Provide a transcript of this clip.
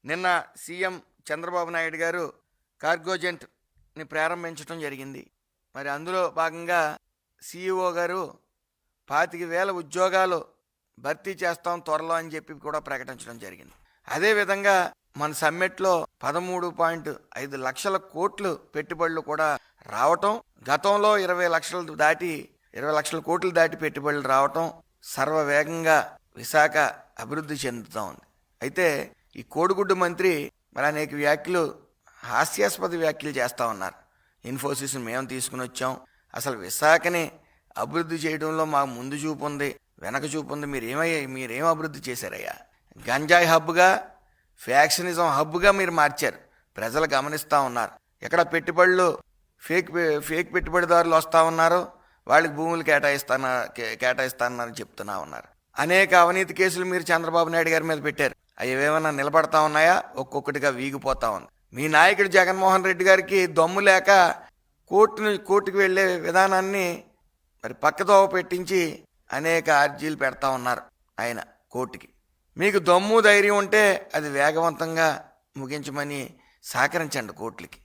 నిన్న సీఎం చంద్రబాబు నాయుడు గారు కార్గోజెంట్ని ప్రారంభించడం జరిగింది. మరి అందులో భాగంగా సీఈఓ గారు 25,000 ఉద్యోగాలు భర్తీ చేస్తాం త్వరలో అని చెప్పి కూడా ప్రకటించడం జరిగింది. అదేవిధంగా మన సమ్మిట్లో 13.5 లక్షల కోట్లు పెట్టుబడులు కూడా రావటం, గతంలో 20 లక్షల కోట్లు దాటి పెట్టుబడులు రావటం, సర్వవేగంగా విశాఖ అభివృద్ధి చెందుతూ ఉంది. అయితే ఈ కోడిగుడ్డు మంత్రి మరి అనేక హాస్యాస్పద వ్యాఖ్యలు చేస్తూ ఉన్నారు. ఇన్ఫోసిస్ని మేము తీసుకుని వచ్చాం, అసలు విశాఖని అభివృద్ధి చేయడంలో మాకు ముందు చూపు ఉంది, వెనక చూపు ఉంది, మీరేం అభివృద్ధి చేశారయ్యా? గంజాయి హబ్గా, ఫ్యాక్షనిజం హబ్గా మీరు మార్చారు. ప్రజలు గమనిస్తూ ఉన్నారు. ఎక్కడ పెట్టుబడులు ఫేక్ పెట్టుబడిదారులు వస్తూ ఉన్నారు, వాళ్ళకి భూములు కేటాయిస్తానని చెప్తున్నా ఉన్నారు. అనేక అవినీతి కేసులు మీరు చంద్రబాబు నాయుడు గారి మీద పెట్టారు. అవి ఏమైనా నిలబడతా ఉన్నాయా? ఒక్కొక్కటిగా వీగిపోతా ఉంది. మీ నాయకుడు జగన్మోహన్ రెడ్డి గారికి దమ్ము లేక కోర్టుకు వెళ్ళే విధానాన్ని మరి పక్కదోవ పెట్టించి అనేక అర్జీలు పెడతా ఉన్నారు ఆయన కోర్టుకి. మీకు దమ్ము ధైర్యం ఉంటే అది వేగవంతంగా ముగించమని సహకరించండి కోర్టులకి.